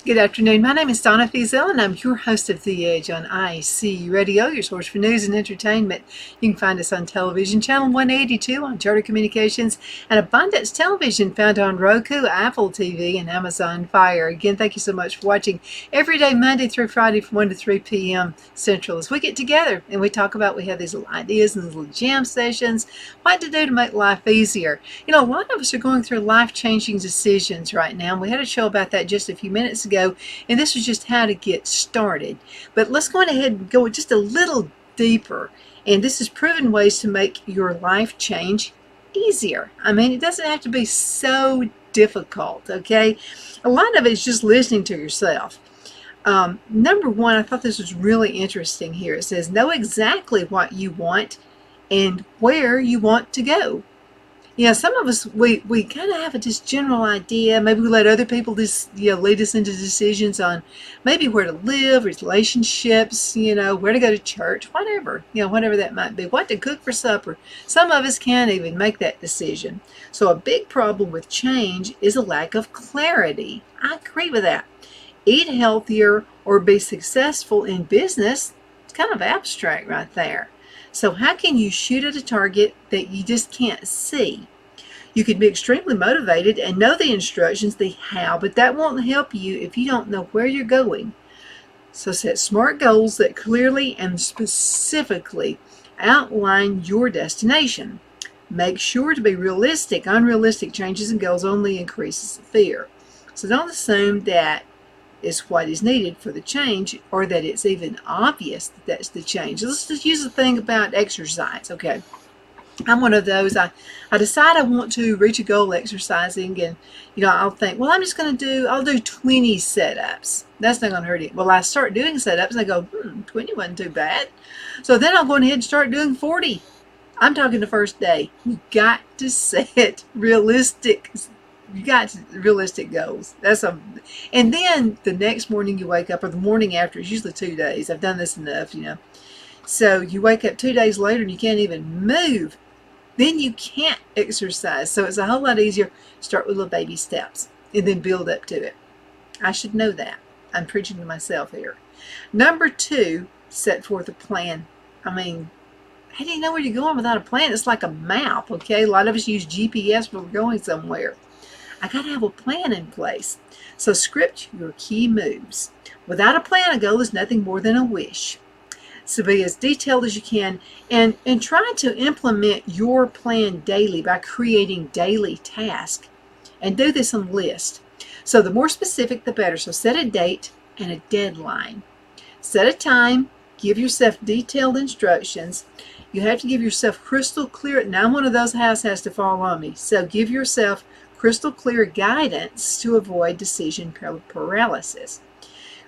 Good afternoon. My name is Donna Fiesel, and I'm your host of The Edge on IC Radio, your source for news and entertainment. You can find us on television, channel 182 on Charter Communications, and Abundance Television found on Roku, Apple TV, and Amazon Fire. Again, thank you so much for watching every day, Monday through Friday from 1 to 3 p.m. Central, as we get together and we talk about, we have these little ideas and these little jam sessions, what to do to make life easier. You know, a lot of us are going through life-changing decisions right now. We had a show about that just a few minutes ago, and this was just how to get started. But let's go ahead and go just a little deeper, and this is proven ways to make your life change easier. I mean, it doesn't have to be so difficult, okay? A lot of it is just listening to yourself. Number one, I thought this was really interesting here. It says, know exactly what you want and where you want to go. Yeah, some of us, we kind of have a just general idea. Maybe we let other people just, lead us into decisions on maybe where to live, relationships, where to go to church, whatever, whatever that might be, what to cook for supper. Some of us can't even make that decision. So a big problem with change is a lack of clarity. I agree with that. Eat healthier or be successful in business, it's kind of abstract right there. So how can you shoot at a target that you just can't see? You can be extremely motivated and know the instructions, the how, but that won't help you if you don't know where you're going. So set smart goals that clearly and specifically outline your destination. Make sure to be realistic. Unrealistic changes and goals only increases fear. So don't assume that is what is needed for the change, or that it's even obvious that that's the change. Let's just use the thing about exercise. Okay, I'm one of those. I decide I want to reach a goal exercising, and I'll think, well, I'll do 20 setups. That's not going to hurt it. Well, I start doing setups and I go, 20 wasn't too bad. So then I'll go ahead and start doing 40. I'm talking the first day. You got to set realistic. You got realistic goals. And then the next morning you wake up, or the morning after, it's usually 2 days. I've done this enough, So you wake up 2 days later and you can't even move. Then you can't exercise. So it's a whole lot easier. Start with little baby steps and then build up to it. I should know that. I'm preaching to myself here. Number 2, set forth a plan. I mean, how do you know where you're going without a plan? It's like a map, okay? A lot of us use GPS when we're going somewhere. I got to have a plan in place. So script your key moves. Without a plan, a goal is nothing more than a wish. So be as detailed as you can, and try to implement your plan daily by creating daily tasks. And do this on a list. So the more specific, the better. So set a date and a deadline. Set a time. Give yourself detailed instructions. You have to give yourself crystal clear. Now, I'm one of those house has to fall on me. So give yourself crystal clear guidance to avoid decision paralysis.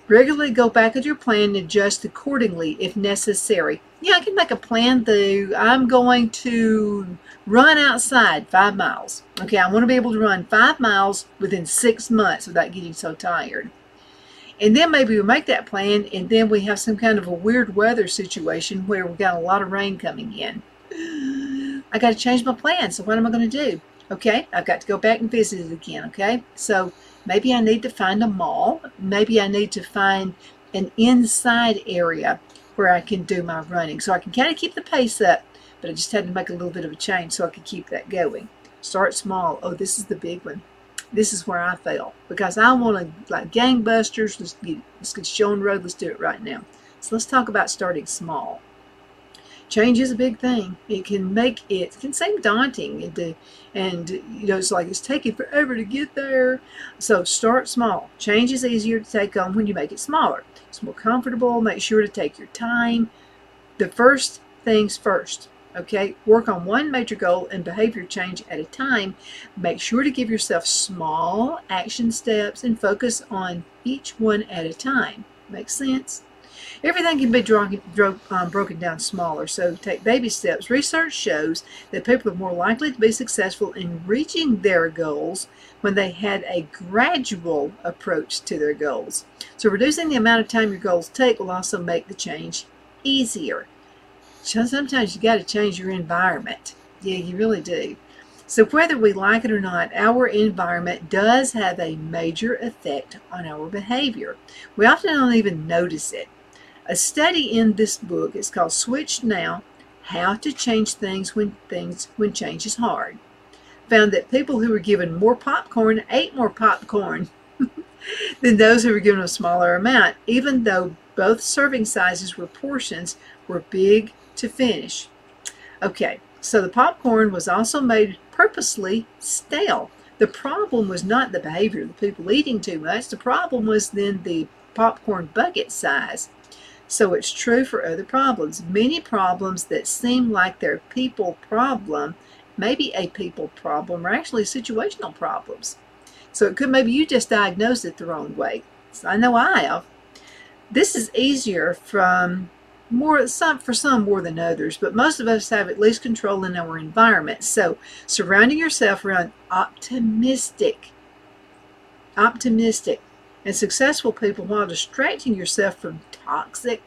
Regularly go back at your plan and adjust accordingly if necessary. Yeah, I can make a plan though. I'm going to run outside 5 miles. Okay, I want to be able to run 5 miles within 6 months without getting so tired. And then maybe we make that plan, and then we have some kind of a weird weather situation where we got a lot of rain coming in. I got to change my plan. So what am I going to do? Okay, I've got to go back and visit it again, okay? So maybe I need to find a mall. Maybe I need to find an inside area where I can do my running. So I can kind of keep the pace up, but I just had to make a little bit of a change so I could keep that going. Start small. Oh, this is the big one. This is where I fail, because I want to, like gangbusters, let's get show on the road. Let's do it right now. So let's talk about starting small. Change is a big thing. It can seem daunting, and it's like it's taking forever to get there. So start small. Change is easier to take on when you make it smaller. It's more comfortable. Make sure to take your time. The first things first. Okay, work on one major goal and behavior change at a time. Make sure to give yourself small action steps and focus on each one at a time. Makes sense? Everything can be broken down smaller, so take baby steps. Research shows that people are more likely to be successful in reaching their goals when they had a gradual approach to their goals. So reducing the amount of time your goals take will also make the change easier. Sometimes you got to change your environment. Yeah, you really do. So whether we like it or not, our environment does have a major effect on our behavior. We often don't even notice it. A study in this book is called Switch Now: How to Change Things When Change is Hard, found that people who were given more popcorn ate more popcorn than those who were given a smaller amount, even though both serving sizes were portions were big to finish. Okay, so the popcorn was also made purposely stale. The problem was not the behavior of the people eating too much. The problem was then the popcorn bucket size. So it's true for other problems. Many problems that seem like they're people problem, maybe a people problem, are actually situational problems. So it could, maybe you just diagnosed it the wrong way. So I know I have. This is easier for some more than others, but most of us have at least control in our environment. So surrounding yourself around optimistic and successful people while distracting yourself from toxic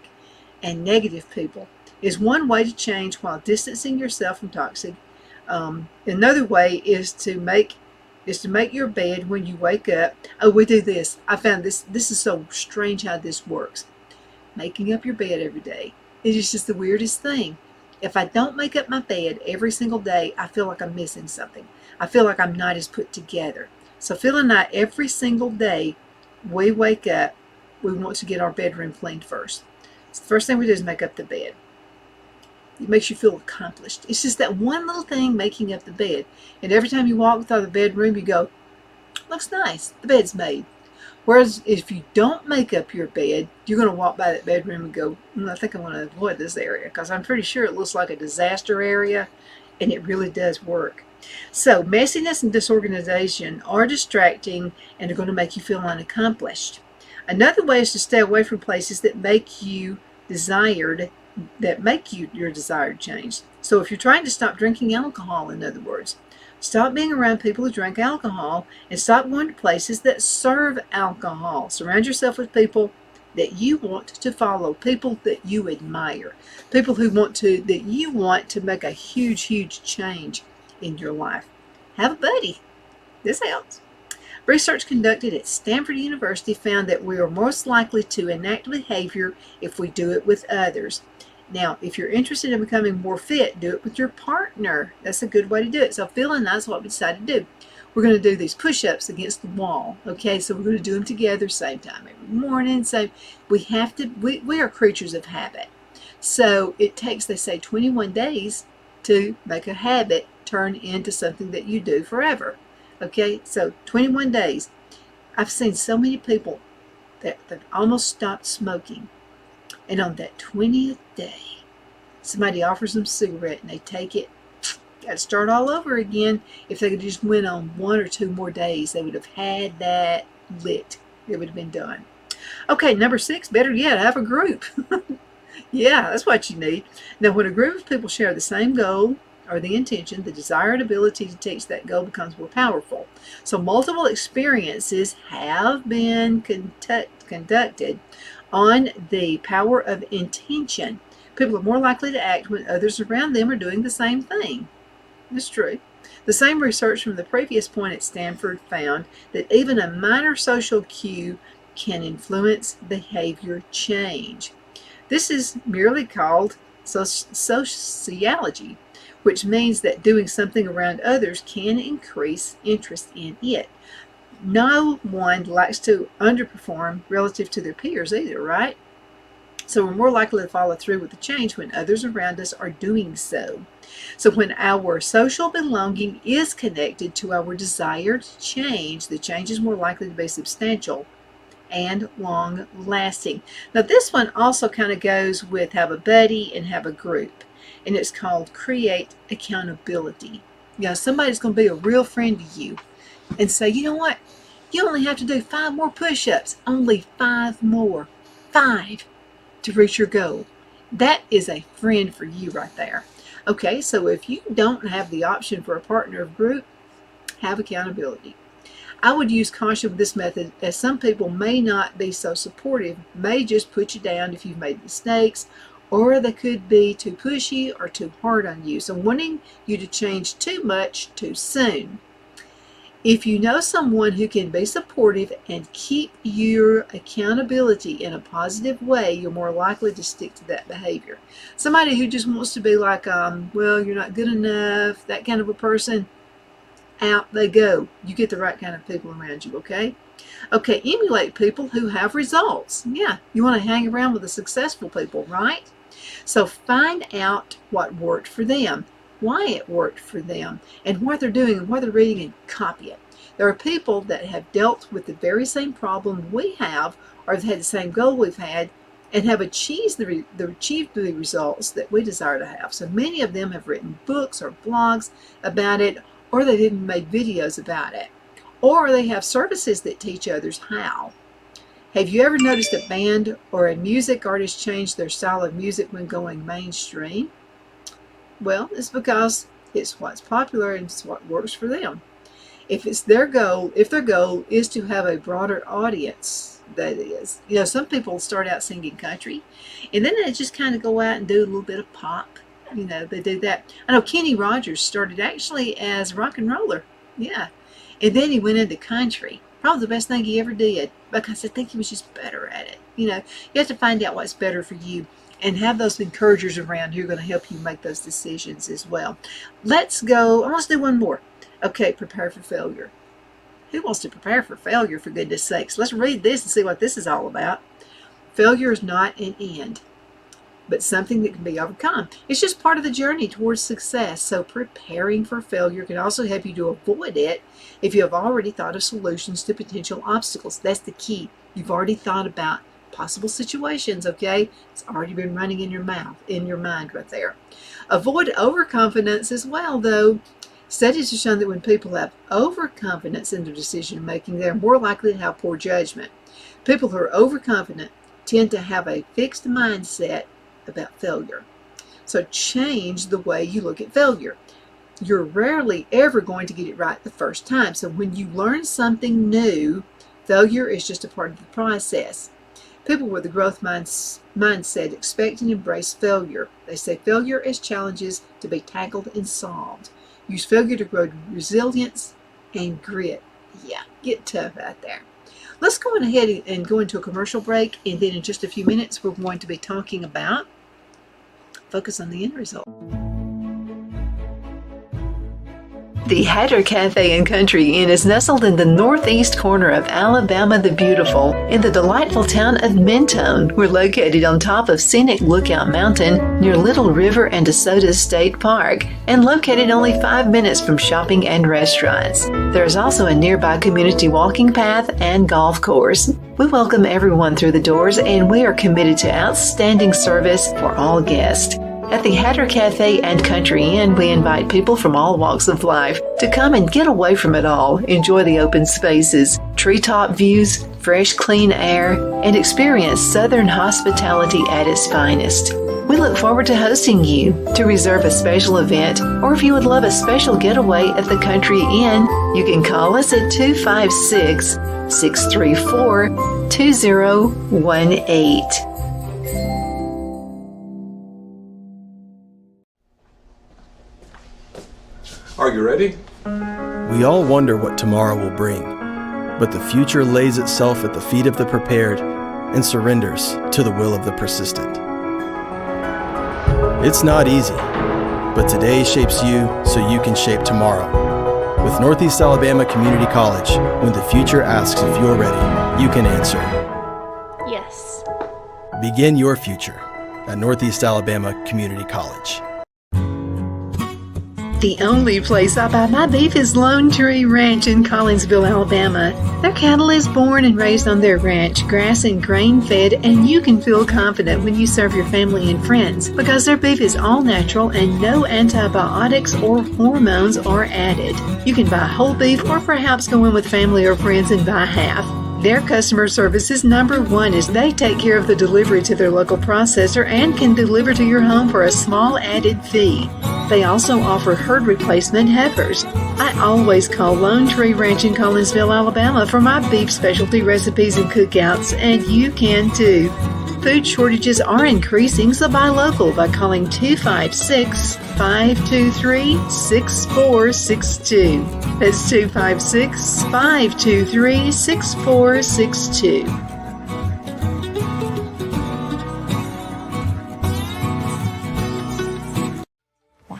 and negative people is one way to change while distancing yourself from toxic. Another way is to make your bed when you wake up. Oh, we do this. I found this is so strange how this works. Making up your bed every day. It is just the weirdest thing. If I don't make up my bed every single day, I feel like I'm missing something. I feel like I'm not as put together. So Phil and I, every single day we wake up, we want to get our bedroom cleaned first. So the first thing we do is make up the bed. It makes you feel accomplished. It's just that one little thing, making up the bed. And every time you walk through the bedroom, you go, looks nice. The bed's made. Whereas if you don't make up your bed, you're going to walk by that bedroom and go, I think I'm going to avoid this area because I'm pretty sure it looks like a disaster area, and it really does work. So messiness and disorganization are distracting and are going to make you feel unaccomplished. Another way is to stay away from places that make you your desired change. So if you're trying to stop drinking alcohol, in other words, stop being around people who drink alcohol and stop going to places that serve alcohol. Surround yourself with people that you want to follow, people that you admire, people that you want to make a huge, huge change in your life. Have a buddy. This helps. Research conducted at Stanford University found that we are most likely to enact behavior if we do it with others. Now, if you're interested in becoming more fit, do it with your partner. That's a good way to do it. So Phil and that's what we decided to do. We're going to do these push-ups against the wall. Okay, so we're going to do them together, same time every morning. So we are creatures of habit. So it takes, they say, 21 days to make a habit turn into something that you do forever. Okay, so 21 days. I've seen so many people that almost stopped smoking. And on that 20th day, somebody offers them a cigarette and they take it. Got to start all over again. If they could just went on 1 or 2 more days, they would have had that lit. It would have been done. Okay, number 6, better yet, have a group. Yeah, that's what you need. Now, when a group of people share the same goal or the intention, the desire and ability to teach that goal becomes more powerful. So multiple experiences have been conducted on the power of intention. People are more likely to act when others around them are doing the same thing. That's true. The same research from the previous point at Stanford found that even a minor social cue can influence behavior change. This is merely called sociology, which means that doing something around others can increase interest in it. No one likes to underperform relative to their peers either, right? So we're more likely to follow through with the change when others around us are doing so. So when our social belonging is connected to our desired change, the change is more likely to be substantial and long-lasting. Now this one also kind of goes with have a buddy and have a group. And it's called create accountability. You know, somebody's going to be a real friend to you and say, you know what? You only have to do 5 more push-ups. Only 5 more. 5 to reach your goal. That is a friend for you right there. Okay, so if you don't have the option for a partner of group, have accountability. I would use caution with this method as some people may not be so supportive, may just put you down if you've made mistakes or they could be too pushy or too hard on you. So wanting you to change too much too soon. If you know someone who can be supportive and keep your accountability in a positive way, you're more likely to stick to that behavior. Somebody who just wants to be like, well, you're not good enough, that kind of a person, out they go. You get the right kind of people around you, okay? Okay, emulate people who have results. Yeah, you want to hang around with the successful people, right? So find out what worked for them, why it worked for them, and what they're doing and what they're reading, and copy it. There are people that have dealt with the very same problem we have, or have had the same goal we've had, and have achieved the results that we desire to have. So many of them have written books or blogs about it, or they've even made videos about it, or they have services that teach others how. Have you ever noticed a band or a music artist change their style of music when going mainstream? Well, it's because it's what's popular and it's what works for them. If their goal is to have a broader audience, that is. You know, some people start out singing country, and then they just kind of go out and do a little bit of pop. You know, they do that. I know Kenny Rogers started actually as a rock and roller. Yeah. And then he went into country. Probably the best thing he ever did, because I think he was just better at it. You know, you have to find out what's better for you, and have those encouragers around who are going to help you make those decisions as well. Let's go. I want to do one more. Okay, prepare for failure. Who wants to prepare for failure, for goodness sakes? Let's read this and see what this is all about. Failure is not an end, but something that can be overcome. It's just part of the journey towards success. So preparing for failure can also help you to avoid it if you have already thought of solutions to potential obstacles. That's the key. You've already thought about possible situations, okay? It's already been running in your mind right there. Avoid overconfidence as well, though. Studies have shown that when people have overconfidence in their decision making, they're more likely to have poor judgment. People who are overconfident tend to have a fixed mindset about failure. So change the way you look at failure. You're rarely ever going to get it right the first time. So when you learn something new, failure is just a part of the process. People with a growth mindset expect and embrace failure. They say failure is challenges to be tackled and solved. Use failure to grow resilience and grit. Yeah, get tough out there. Let's go on ahead and go into a commercial break, and then in just a few minutes we're going to be talking about focus on the end result. The Hatter Cafe and Country Inn is nestled in the northeast corner of Alabama the Beautiful in the delightful town of Mentone. We're located on top of scenic Lookout Mountain near Little River and DeSoto State Park, and located only 5 minutes from shopping and restaurants. There is also a nearby community walking path and golf course. We welcome everyone through the doors, and we are committed to outstanding service for all guests. At the Hatter Cafe and Country Inn, we invite people from all walks of life to come and get away from it all, enjoy the open spaces, treetop views, fresh, clean air, and experience Southern hospitality at its finest. We look forward to hosting you. To reserve a special event, or if you would love a special getaway at the Country Inn, you can call us at 256-634-2018. Are you ready? We all wonder what tomorrow will bring, but the future lays itself at the feet of the prepared and surrenders to the will of the persistent. It's not easy, but today shapes you so you can shape tomorrow. With Northeast Alabama Community College, when the future asks if you're ready, you can answer yes. Begin your future at Northeast Alabama Community College. The only place I buy my beef is Lone Tree Ranch in Collinsville, Alabama. Their cattle is born and raised on their ranch, grass and grain fed, and you can feel confident when you serve your family and friends because their beef is all natural and no antibiotics or hormones are added. You can buy whole beef or perhaps go in with family or friends and buy half. Their customer service is number one as they take care of the delivery to their local processor and can deliver to your home for a small added fee. They also offer herd replacement heifers. I always call Lone Tree Ranch in Collinsville, Alabama for my beef specialty recipes and cookouts, and you can too. Food shortages are increasing, so buy local by calling 256-523-6462. That's 256-523-6462.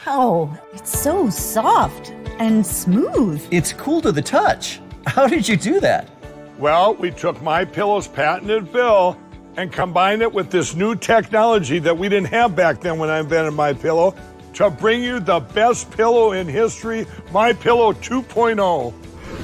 Wow, it's so soft and smooth. It's cool to the touch. How did you do that? Well, we took MyPillow's patented fill and combined it with this new technology that we didn't have back then when I invented MyPillow to bring you the best pillow in history, MyPillow 2.0.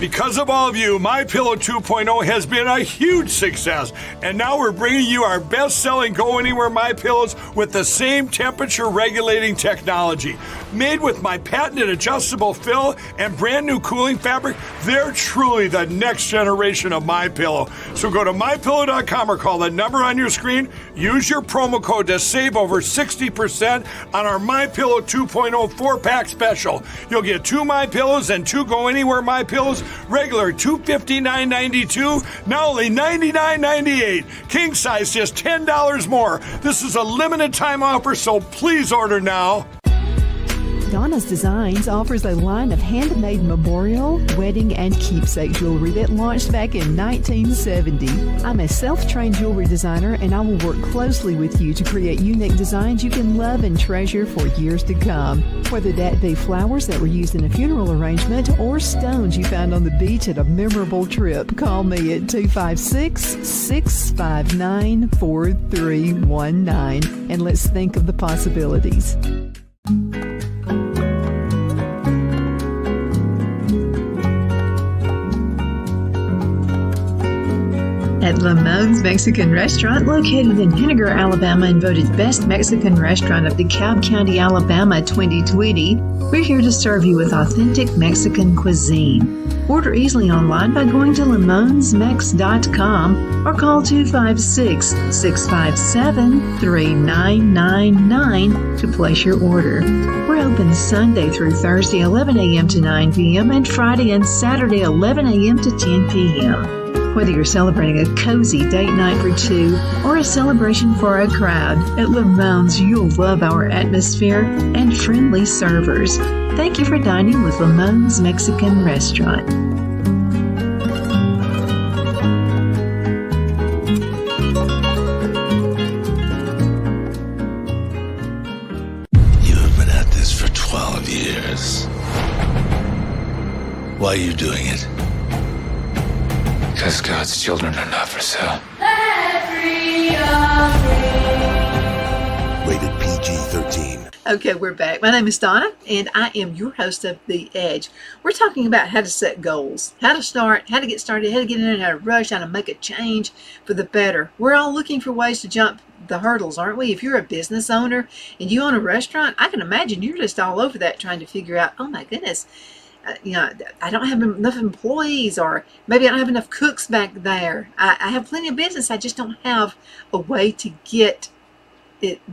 Because of all of you, MyPillow 2.0 has been a huge success, and now we're bringing you our best-selling Go Anywhere MyPillows with the same temperature-regulating technology. Made with my patented adjustable fill and brand-new cooling fabric, they're truly the next generation of MyPillow. So go to MyPillow.com or call the number on your screen. Use your promo code to save over 60% on our MyPillow 2.0 4-pack special. You'll get 2 MyPillows and 2 Go Anywhere MyPillows, regular $259.92, now only $99.98. King size just $10 more. This is a limited time offer, so please order now. Donna's Designs offers a line of handmade memorial, wedding, and keepsake jewelry that launched back in 1970. I'm a self-trained jewelry designer, and I will work closely with you to create unique designs you can love and treasure for years to come. Whether that be flowers that were used in a funeral arrangement or stones you found on the beach at a memorable trip, call me at 256-659-4319, and let's think of the possibilities. At Lamone's Mexican Restaurant, located in Henniger, Alabama, and voted Best Mexican Restaurant of DeKalb County, Alabama 2020, we're here to serve you with authentic Mexican cuisine. Order easily online by going to lamonsmex.com or call 256-657-3999 to place your order. We're open Sunday through Thursday 11 a.m. to 9 p.m. and Friday and Saturday 11 a.m. to 10 p.m. Whether you're celebrating a cozy date night for two or a celebration for a crowd, at Lamone's you'll love our atmosphere and friendly servers. Thank you for dining with Lamone's Mexican Restaurant. You have been at this for 12 years. Why are you doing it? Because God's children are not for sale. Rated PG-13. Okay, we're back. My name is Donna, and I am your host of The Edge. We're talking about how to set goals, how to start, how to get started, how to get in and how to rush, how to make a change for the better. We're all looking for ways to jump the hurdles, aren't we? If you're a business owner and you own a restaurant, I can imagine you're just all over that trying to figure out, oh my goodness, I don't have enough employees, or maybe I don't have enough cooks back there. I have plenty of business. I just don't have a way to get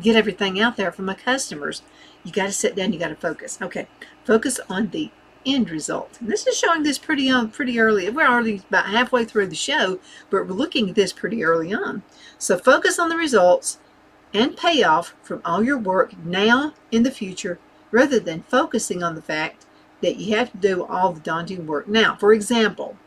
everything out there for my customers. You got to sit down. You got to focus. Okay, focus on the end result. And this is showing this pretty early. We're already about halfway through the show, but we're looking at this pretty early on. So focus on the results and payoff from all your work now in the future, rather than focusing on the fact that you have to do all the daunting work now. For example,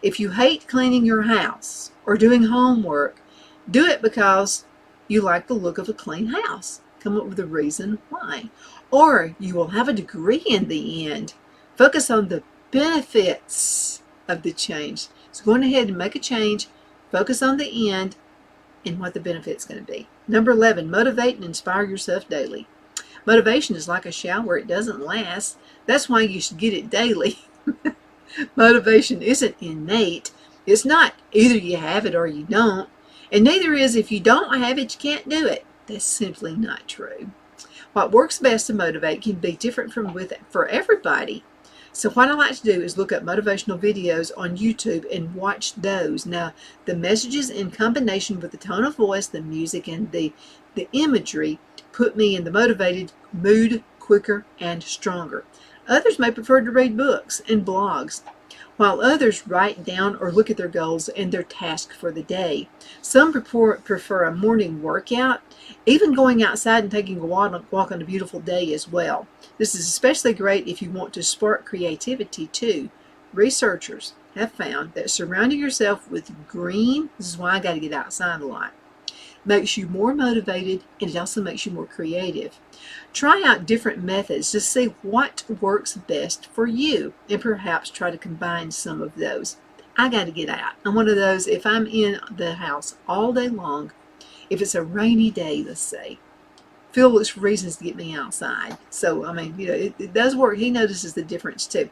if you hate cleaning your house or doing homework, do it because you like the look of a clean house. Come up with a reason why. Or you will have a degree in the end. Focus on the benefits of the change. So go ahead and make a change, focus on the end and what the benefit's going to be. Number 11, motivate and inspire yourself daily. Motivation is like a shower. It doesn't last. That's why you should get it daily. Motivation isn't innate. It's not either you have it or you don't. And neither is if you don't have it, you can't do it. That's simply not true. What works best to motivate can be different for everybody. So what I like to do is look up motivational videos on YouTube and watch those. Now, the messages in combination with the tone of voice, the music, and the imagery put me in the motivated mood quicker and stronger. Others may prefer to read books and blogs, while others write down or look at their goals and their task for the day. Some prefer a morning workout, even going outside and taking a walk on a beautiful day as well. This is especially great if you want to spark creativity too. Researchers have found that surrounding yourself with green, this is why I got to get outside a lot, makes you more motivated, and it also makes you more creative. Try out different methods to see what works best for you and perhaps try to combine some of those. I got to get out. I'm one of those, if I'm in the house all day long, if it's a rainy day, let's say, Phil looks for reasons to get me outside. So, I mean, it does work. He notices the difference too.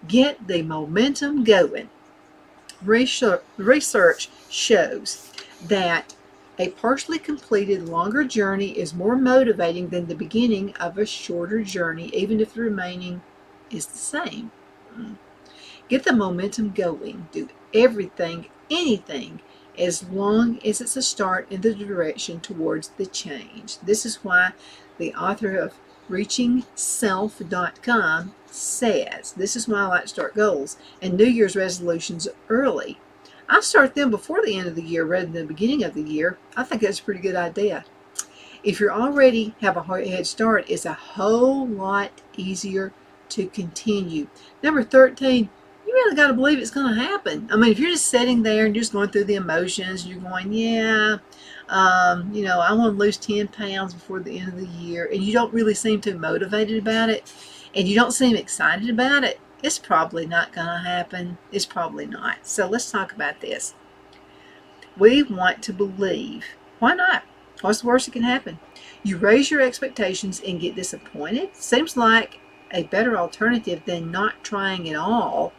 Get the momentum going. Research shows that a partially completed longer journey is more motivating than the beginning of a shorter journey, even if the remaining is the same. Get the momentum going. Do everything, anything, as long as it's a start in the direction towards the change. This is why the author of ReachingSelf.com says, this is why I like to start goals and New Year's resolutions early. I start them before the end of the year rather than the beginning of the year. I think that's a pretty good idea. If you already have a head start, it's a whole lot easier to continue. Number 13, you really got to believe it's going to happen. I mean, if you're just sitting there and just going through the emotions, you're going, I want to lose 10 pounds before the end of the year, and you don't really seem too motivated about it, and you don't seem excited about it, it's probably not going to happen. It's probably not. So let's talk about this. We want to believe. Why not? What's the worst that can happen? You raise your expectations and get disappointed. Seems like a better alternative than not trying at all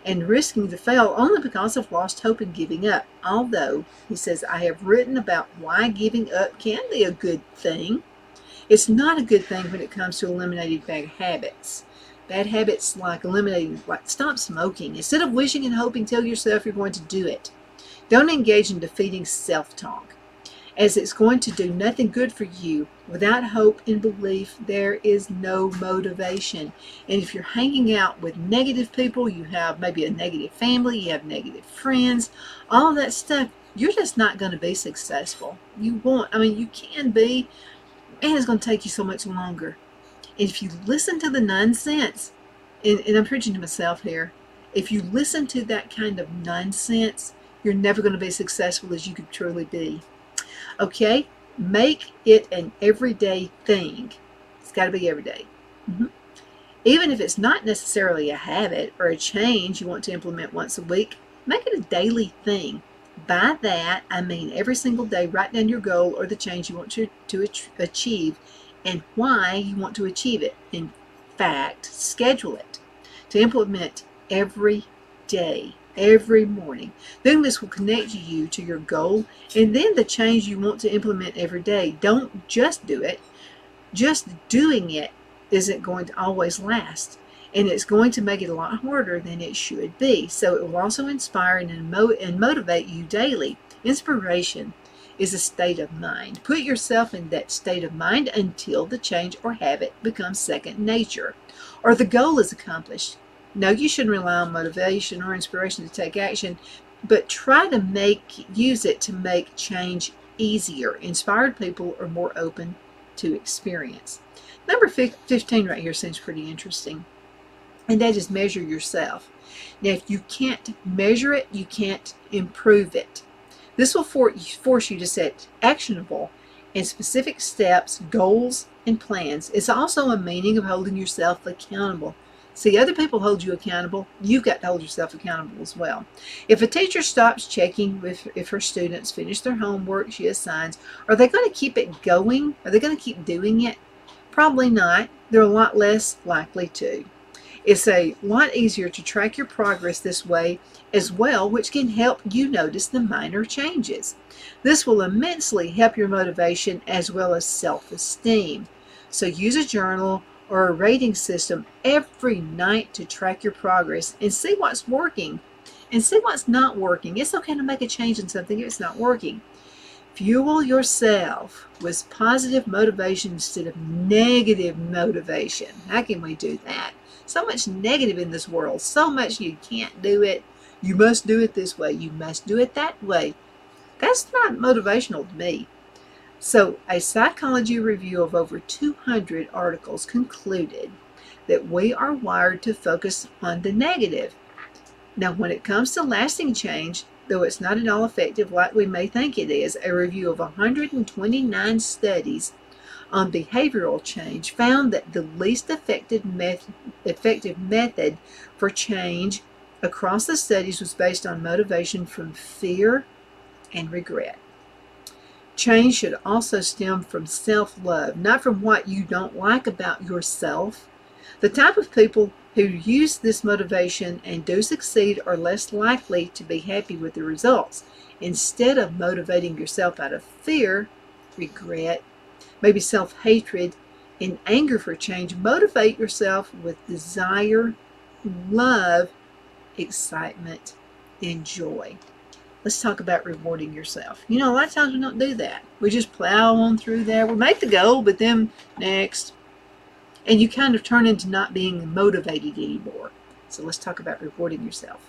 and risking to fail only because of lost hope and giving up. Although, he says, I have written about why giving up can be a good thing. It's not a good thing when it comes to eliminating bad habits. Bad habits like stop smoking. Instead of wishing and hoping, tell yourself you're going to do it. Don't engage in defeating self-talk, as it's going to do nothing good for you. Without hope and belief, there is no motivation. And if you're hanging out with negative people, you have maybe a negative family, you have negative friends, all that stuff, you're just not going to be successful. You can be, and it's going to take you so much longer. And if you listen to the nonsense, and I'm preaching to myself here, if you listen to that kind of nonsense, you're never going to be successful as you could truly be. Okay? Make it an everyday thing. It's got to be every day. Even if it's not necessarily a habit or a change you want to implement once a week, make it a daily thing. By that, I mean every single day, write down your goal or the change you want to achieve and why you want to achieve it. In fact, schedule it to implement every day, every morning. Then this will connect you to your goal and then the change you want to implement every day. Don't just do it. Just doing it isn't going to always last, and it's going to make it a lot harder than it should be. So it will also inspire and motivate you daily. Inspiration is a state of mind. Put yourself in that state of mind until the change or habit becomes second nature, or the goal is accomplished. No, you shouldn't rely on motivation or inspiration to take action, but try to use it to make change easier. Inspired people are more open to experience. Number 15 right here seems pretty interesting, and that is measure yourself. Now, if you can't measure it, you can't improve it. This will force you to set actionable and specific steps, goals, and plans. It's also a meaning of holding yourself accountable. See, other people hold you accountable. You've got to hold yourself accountable as well. If a teacher stops checking if her students finish their homework she assigns, are they going to keep it going? Are they going to keep doing it? Probably not. They're a lot less likely to. It's a lot easier to track your progress this way as well, which can help you notice the minor changes. This will immensely help your motivation as well as self-esteem. So use a journal or a rating system every night to track your progress and see what's working and see what's not working. It's okay to make a change in something if it's not working. Fuel yourself with positive motivation instead of negative motivation. How can we do that? So much negative in this world, so much you can't do it. You must do it this way. You must do it that way. That's not motivational to me. So a psychology review of over 200 articles concluded that we are wired to focus on the negative. Now, when it comes to lasting change, though it's not at all effective like we may think it is, a review of 129 studies on behavioral change found that the least effective method for change across the studies was based on motivation from fear and regret. Change should also stem from self-love, not from what you don't like about yourself. The type of people who use this motivation and do succeed are less likely to be happy with the results. Instead of motivating yourself out of fear, regret, maybe self-hatred, and anger for change, motivate yourself with desire, love, excitement, and joy. Let's talk about rewarding yourself. You know, a lot of times we don't do that. We just plow on through there. We make the goal, but then next. And you kind of turn into not being motivated anymore. So let's talk about rewarding yourself.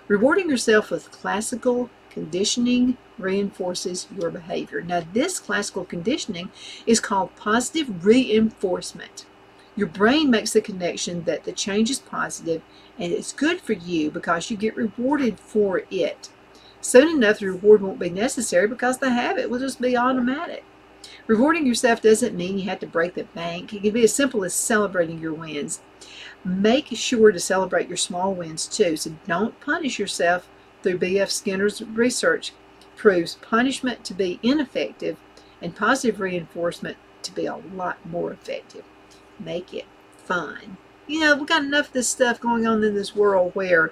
Rewarding yourself with classical conditioning reinforces your behavior. Now, this classical conditioning is called positive reinforcement. Your brain makes the connection that the change is positive and it's good for you because you get rewarded for it. Soon enough, the reward won't be necessary because the habit will just be automatic. Rewarding yourself doesn't mean you have to break the bank. It can be as simple as celebrating your wins. Make sure to celebrate your small wins too. So don't punish yourself. Through B.F. Skinner's research proves punishment to be ineffective and positive reinforcement to be a lot more effective. Make it fun. You know, we've got enough of this stuff going on in this world where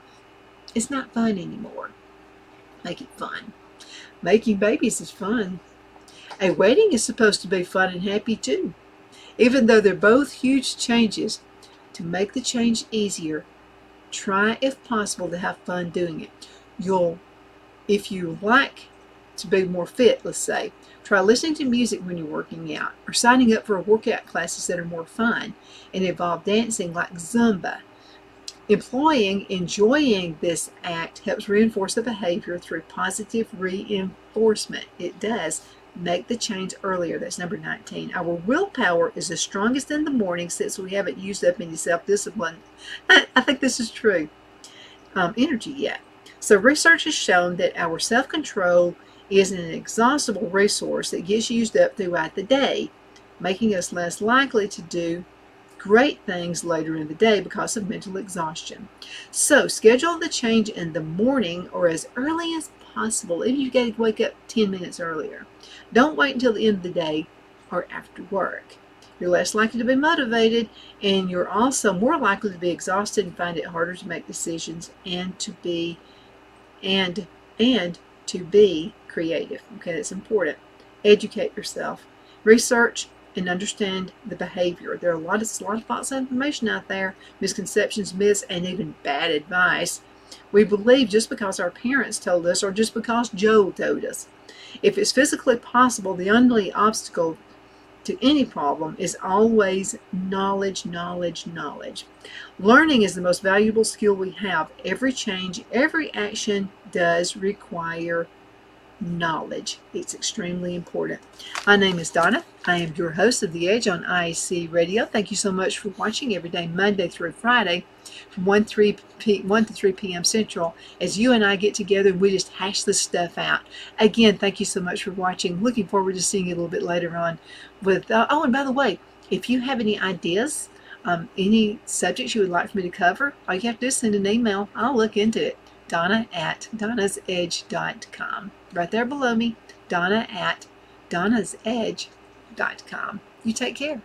it's not fun anymore. Make it fun. Making babies is fun. A wedding is supposed to be fun and happy too. Even though they're both huge changes, to make the change easier, try if possible to have fun doing it. If you like to be more fit, let's say, try listening to music when you're working out or signing up for workout classes that are more fun and involve dancing like Zumba. Enjoying this act helps reinforce the behavior through positive reinforcement. It does make the change earlier. That's number 19. Our willpower is the strongest in the morning since we haven't used up any self-discipline. I think this is true. Energy yet. So research has shown that our self-control is an inexhaustible resource that gets used up throughout the day, making us less likely to do great things later in the day because of mental exhaustion. So schedule the change in the morning or as early as possible. If you got to wake up 10 minutes earlier. Don't wait until the end of the day or after work. You're less likely to be motivated and you're also more likely to be exhausted and find it harder to make decisions and to be creative. Okay, that's important. Educate yourself. Research and understand the behavior. There are a lot of false information out there, misconceptions, myths, and even bad advice. We believe just because our parents told us or just because Joe told us. If it's physically possible, the only obstacle to any problem is always knowledge, knowledge, knowledge. Learning is the most valuable skill we have. Every change, every action does require knowledge. It's extremely important. My name is Donna. I am your host of The Edge on IAC Radio. Thank you so much for watching every day, Monday through Friday, from 1 to 3 p.m. Central, as you and I get together and we just hash this stuff out. Again, thank you so much for watching. Looking forward to seeing you a little bit later on. And by the way, if you have any ideas, any subjects you would like for me to cover, all you have to do is send an email. I'll look into it. Donna@donnasedge.com. Right there below me, Donna@donnasedge.com. You take care.